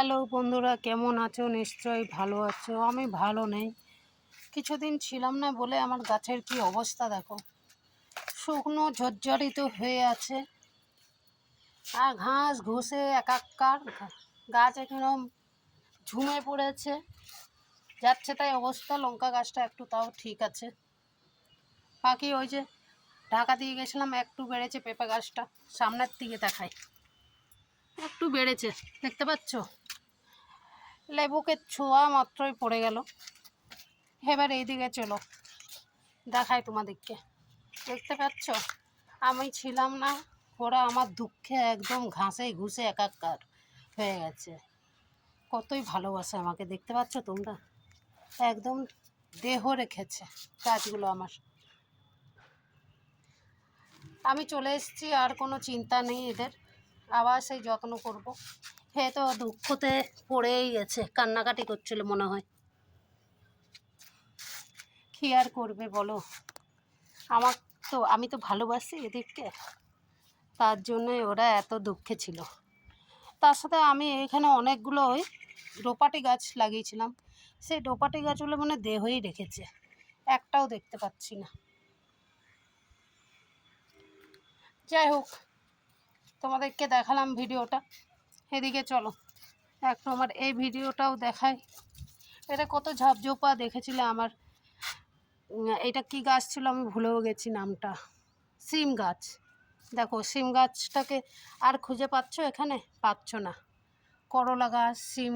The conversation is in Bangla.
হ্যালো বন্ধুরা, কেমন আছো? নিশ্চয়ই ভালো আছো। আমি ভালো নেই, কিছুদিন ছিলাম না বলে আমার গাছের কি অবস্থা দেখো, শুকনো ঝরঝরিত হয়ে আছে আর ঘাস ঘুষে একাকার। গাছ একদম ঝুমে পড়েছে, যাচ্ছে তাই অবস্থা। লঙ্কা গাছটা একটু তাও ঠিক আছে, বাকি ওই যে ঢাকা দিয়ে গেছিলাম একটু বেড়েছে। পেঁপে গাছটা সামনের দিকে দেখাই, একটু বেড়েছে, দেখতে পাচ্ছ? লেবুকে ছোঁয়া মাত্রই পড়ে গেল। এবার এইদিকে চলো, দেখাই তোমাদেরকে। দেখতে পাচ্ছ আমি ছিলাম না, ওরা আমার দুঃখে একদম ঘাসে ঘুষে একাকার হয়ে গেছে। কতই ভালোবাসে আমাকে, দেখতে পাচ্ছ তোমরা? একদম দেহ রেখেছে গাছগুলো আমার। আমি চলে এসেছি, আর কোনো চিন্তা নেই এদের, আবার সেই যত্ন করব। হে তো দুঃখতে পড়েই গেছে, কান্নাকাটি করছিল মনে হয়। কী আর করবে বলো, আমার তো, আমি তো ভালোবাসি এদেরকে, তার জন্যই ওরা এত দুঃখে ছিল। তার সাথে আমি এখানে অনেকগুলো ওই ডোপাটি গাছ লাগিয়েছিলাম, সেই ডোপাটি গাছগুলো মানে দেহই রেখেছে, একটাও দেখতে পাচ্ছি না। যাই হোক, তোমাদেরকে দেখালাম ভিডিওটা। এদিকে চলো একটু আমার এই ভিডিওটাও দেখাই। এটা কত ঝাপঝোপা দেখেছিলে আমার। এটা কি গাছ ছিল আমি ভুলেও গেছি নামটা। সিম গাছ। দেখো সিম গাছটাকে আর খুঁজে পাচ্ছ? এখানে পাচ্ছ না। করলা গাছ, সিম